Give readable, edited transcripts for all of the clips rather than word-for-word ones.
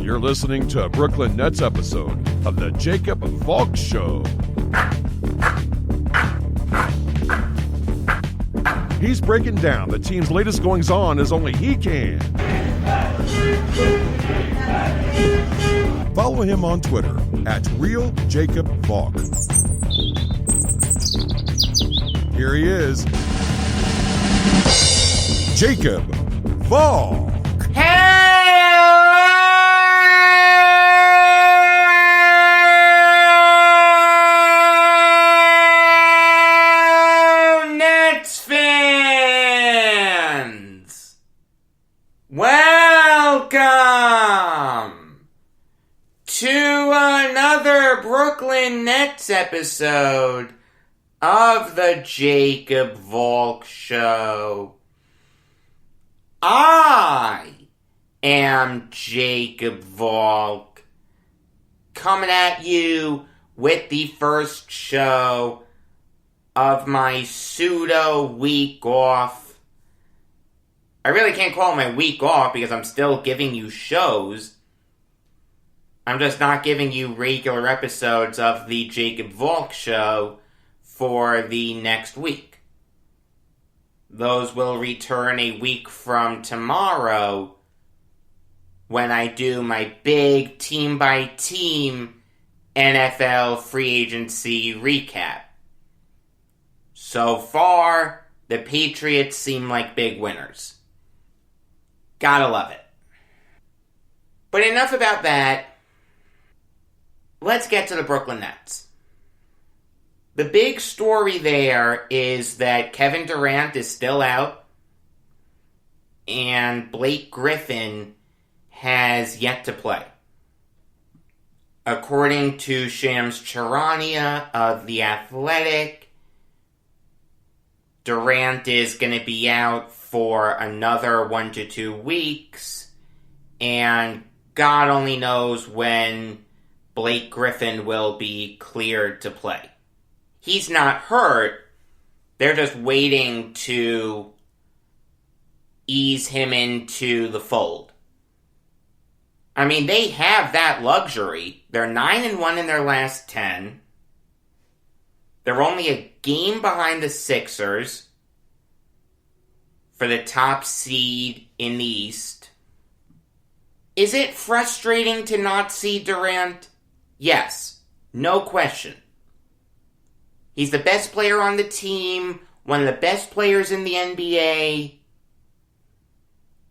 You're listening to a Brooklyn Nets episode of the Jacob Valk Show. He's breaking down the team's latest goings-on as only he can. Follow him on Twitter at RealJacobValk. Here he is, Jacob Valk. Welcome to another Brooklyn Nets episode of the Jacob Valk Show. I am Jacob Valk, coming at you with the first show of my pseudo week off. I really can't call it my week off because I'm still giving you shows. I'm just not giving you regular episodes of the Jacob Valk Show for the next week. Those will return a week from tomorrow when I do my big team-by-team NFL free agency recap. So far, the Patriots seem like big winners. Gotta love it. But enough about that. Let's get to the Brooklyn Nets. The big story there is that Kevin Durant is still out, and Blake Griffin has yet to play. According to Shams Charania of The Athletic, Durant is going to be out for another 1 to 2 weeks, and God only knows when Blake Griffin will be cleared to play. He's not hurt, they're just waiting to ease him into the fold. I mean, they have that luxury. They're 9-1 in their last 10. They're only a game behind the Sixers for the top seed in the East. Is it frustrating to not see Durant? Yes, no question. He's the best player on the team, one of the best players in the NBA.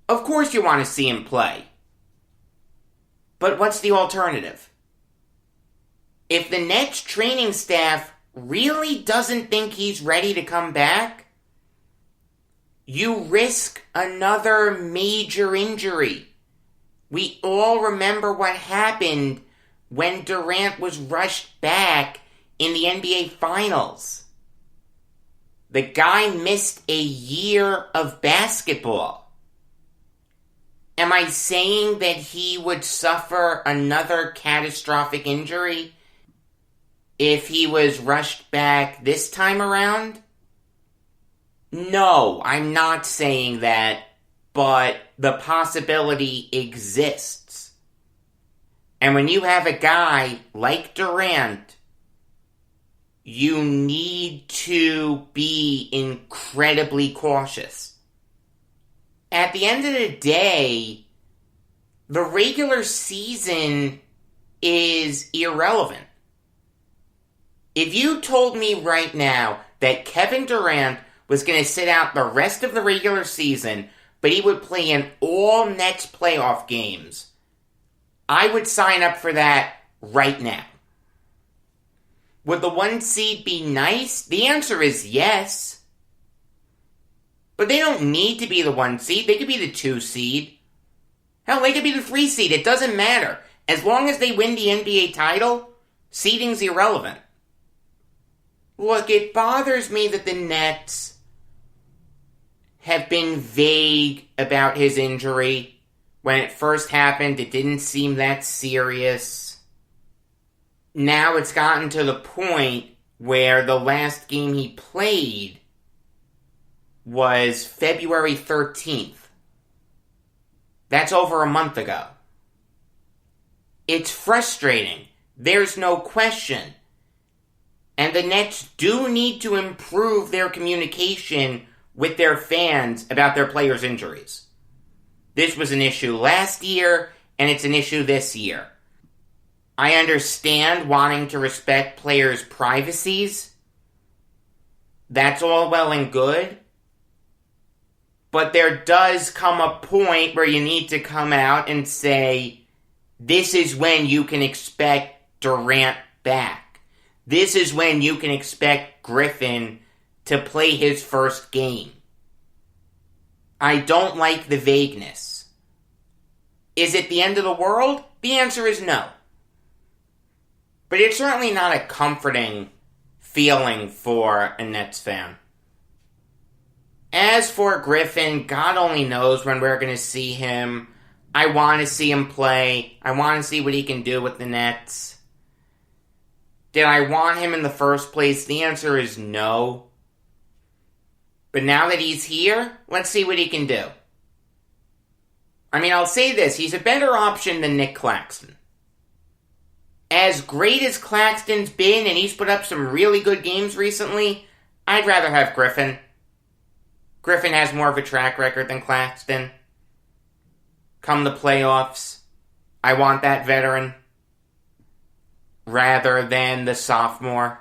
Of course you want to see him play. But what's the alternative? If the Nets training staff really doesn't think he's ready to come back, you risk another major injury. We all remember what happened when Durant was rushed back in the NBA Finals. The guy missed a year of basketball. Am I saying that he would suffer another catastrophic injury if he was rushed back this time around? No, I'm not saying that, but the possibility exists. And when you have a guy like Durant, you need to be incredibly cautious. At the end of the day, the regular season is irrelevant. If you told me right now that Kevin Durant was going to sit out the rest of the regular season, but he would play in all Nets playoff games, I would sign up for that right now. Would the 1 seed be nice? The answer is yes. But they don't need to be the 1 seed. They could be the 2 seed. Hell, they could be the 3 seed. It doesn't matter. As long as they win the NBA title, seeding's irrelevant. Look, it bothers me that the Nets have been vague about his injury. When it first happened, it didn't seem that serious. Now it's gotten to the point where the last game he played was February 13th. That's over a month ago. It's frustrating. There's no question. And the Nets do need to improve their communication with their fans about their players' injuries. This was an issue last year, and it's an issue this year. I understand wanting to respect players' privacies. That's all well and good. But there does come a point where you need to come out and say, this is when you can expect Durant back. This is when you can expect Griffin to play his first game. I don't like the vagueness. Is it the end of the world? The answer is no. But it's certainly not a comforting feeling for a Nets fan. As for Griffin, God only knows when we're going to see him. I want to see him play. I want to see what he can do with the Nets. Did I want him in the first place? The answer is no. But now that he's here, let's see what he can do. I mean, I'll say this. He's a better option than Nick Claxton. As great as Claxton's been, and he's put up some really good games recently, I'd rather have Griffin. Griffin has more of a track record than Claxton. Come the playoffs, I want that veteran rather than the sophomore.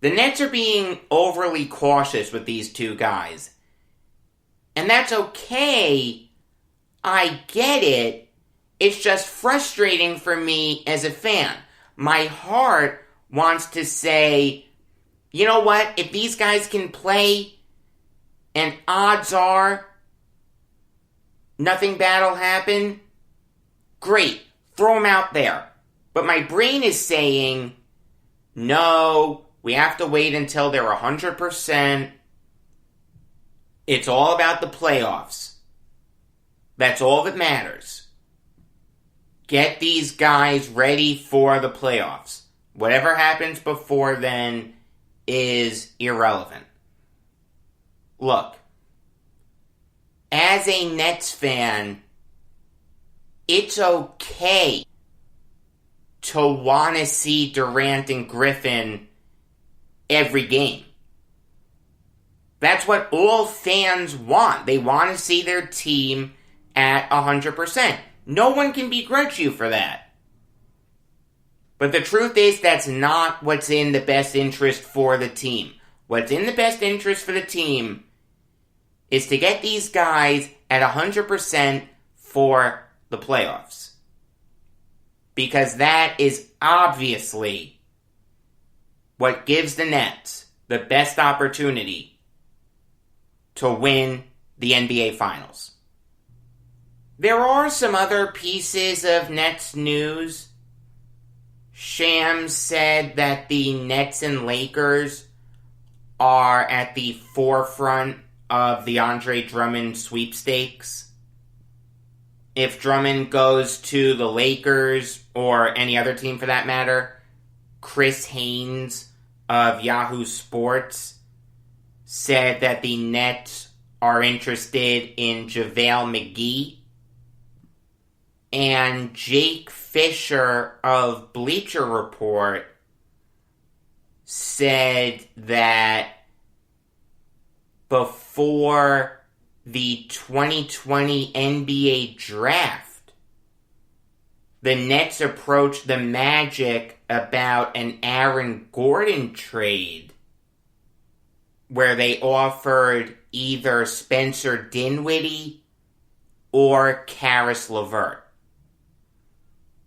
The Nets are being overly cautious with these two guys. And that's okay. I get it. It's just frustrating for me as a fan. My heart wants to say, you know what? If these guys can play, and odds are nothing bad will happen, great. Throw them out there. But my brain is saying, no, we have to wait until they're 100%. It's all about the playoffs. That's all that matters. Get these guys ready for the playoffs. Whatever happens before then is irrelevant. Look, as a Nets fan, it's okay to want to see Durant and Griffin every game. That's what all fans want. They want to see their team at 100%. No one can begrudge you for that. But the truth is, that's not what's in the best interest for the team. What's in the best interest for the team is to get these guys at 100% for the playoffs. Because that is obviously what gives the Nets the best opportunity to win the NBA Finals. There are some other pieces of Nets news. Shams said that the Nets and Lakers are at the forefront of the Andre Drummond sweepstakes. If Drummond goes to the Lakers, or any other team for that matter, Chris Haynes of Yahoo Sports said that the Nets are interested in JaVale McGee. And Jake Fisher of Bleacher Report said that before the 2020 NBA draft, the Nets approached the Magic about an Aaron Gordon trade where they offered either Spencer Dinwiddie or Karis LeVert.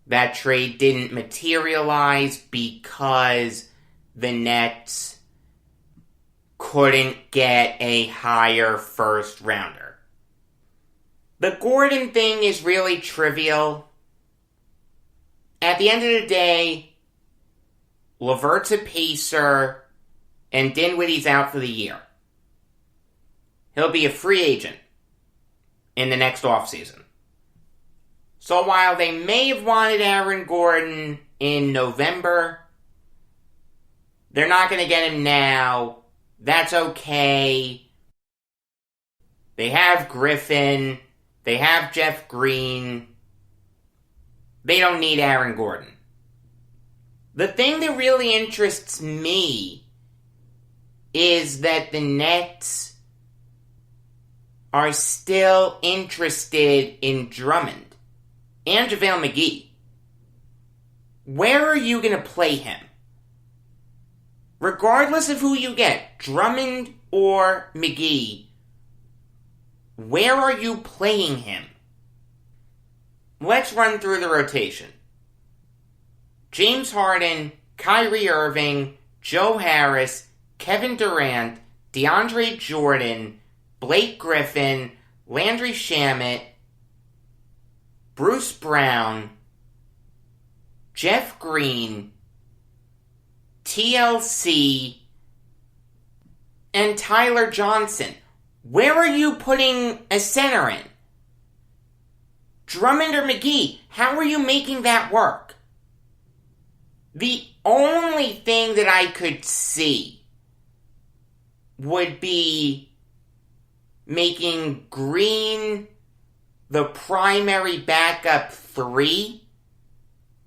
That trade didn't materialize because the Nets couldn't get a higher first rounder. The Gordon thing is really trivial. At the end of the day, LeVert's a pacer and Dinwiddie's out for the year. He'll be a free agent in the next offseason. So while they may have wanted Aaron Gordon in November, they're not going to get him now. That's okay. They have Griffin. They have Jeff Green. They don't need Aaron Gordon. The thing that really interests me is that the Nets are still interested in Drummond and JaVale McGee. Where are you going to play him? Regardless of who you get, Drummond or McGee, where are you playing him? Let's run through the rotation. James Harden, Kyrie Irving, Joe Harris, Kevin Durant, DeAndre Jordan, Blake Griffin, Landry Shamet, Bruce Brown, Jeff Green, TLC, and Tyler Johnson. Where are you putting a center in? Drummond or McGee? How are you making that work? The only thing that I could see would be making Green the primary backup 3.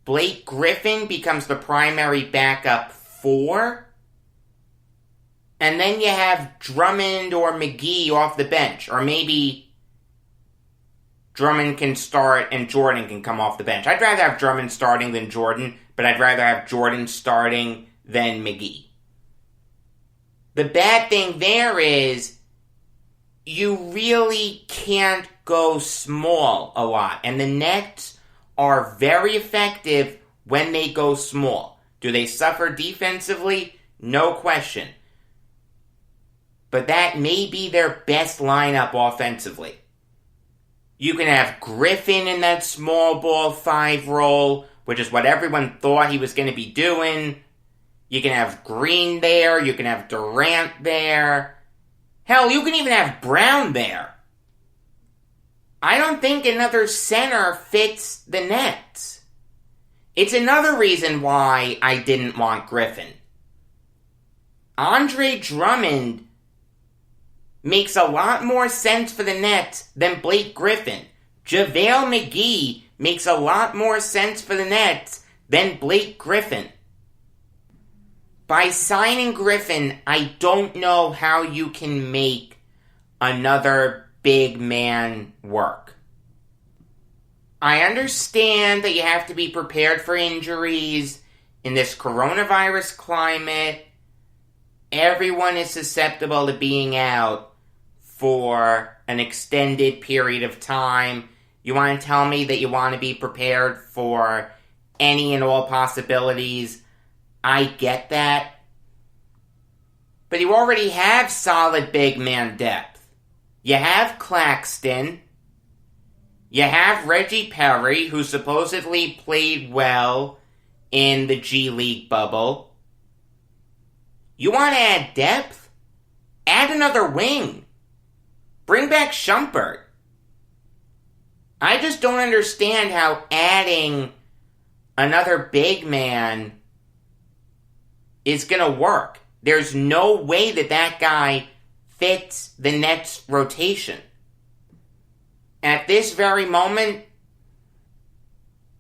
Blake Griffin becomes the primary backup 4. And then you have Drummond or McGee off the bench. Or maybe Drummond can start and Jordan can come off the bench. I'd rather have Drummond starting than Jordan, but I'd rather have Jordan starting than McGee. The bad thing there is you really can't go small a lot. And the Nets are very effective when they go small. Do they suffer defensively? No question. But that may be their best lineup offensively. You can have Griffin in that small ball 5 role, which is what everyone thought he was going to be doing. You can have Green there. You can have Durant there. Hell, you can even have Brown there. I don't think another center fits the Nets. It's another reason why I didn't want Griffin. Andre Drummond makes a lot more sense for the Nets than Blake Griffin. JaVale McGee makes a lot more sense for the Nets than Blake Griffin. By signing Griffin, I don't know how you can make another big man work. I understand that you have to be prepared for injuries in this coronavirus climate. Everyone is susceptible to being out for an extended period of time. You want to tell me that you want to be prepared for any and all possibilities? I get that. But you already have solid big man depth. You have Claxton. You have Reggie Perry, who supposedly played well in the G League bubble. You want to add depth? Add another wing. Bring back Shumpert. I just don't understand how adding another big man is going to work. There's no way that guy fits the Nets' rotation. At this very moment,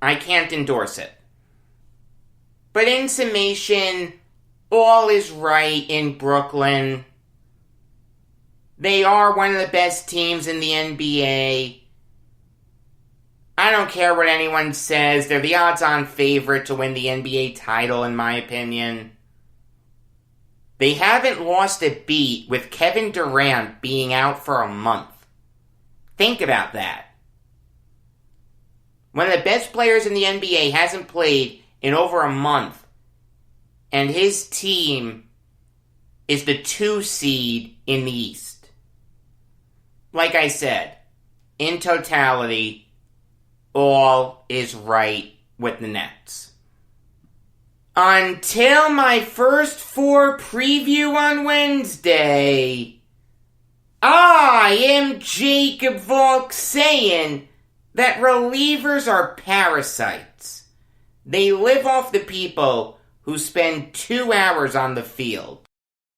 I can't endorse it. But in summation, all is right in Brooklyn. They are one of the best teams in the NBA. I don't care what anyone says. They're the odds-on favorite to win the NBA title, in my opinion. They haven't lost a beat with Kevin Durant being out for a month. Think about that. One of the best players in the NBA hasn't played in over a month, and his team is the 2 seed in the East. Like I said, in totality, all is right with the Nets. Until my first 4 preview on Wednesday, I am Jacob Valk saying that relievers are parasites. They live off the people who spend 2 hours on the field.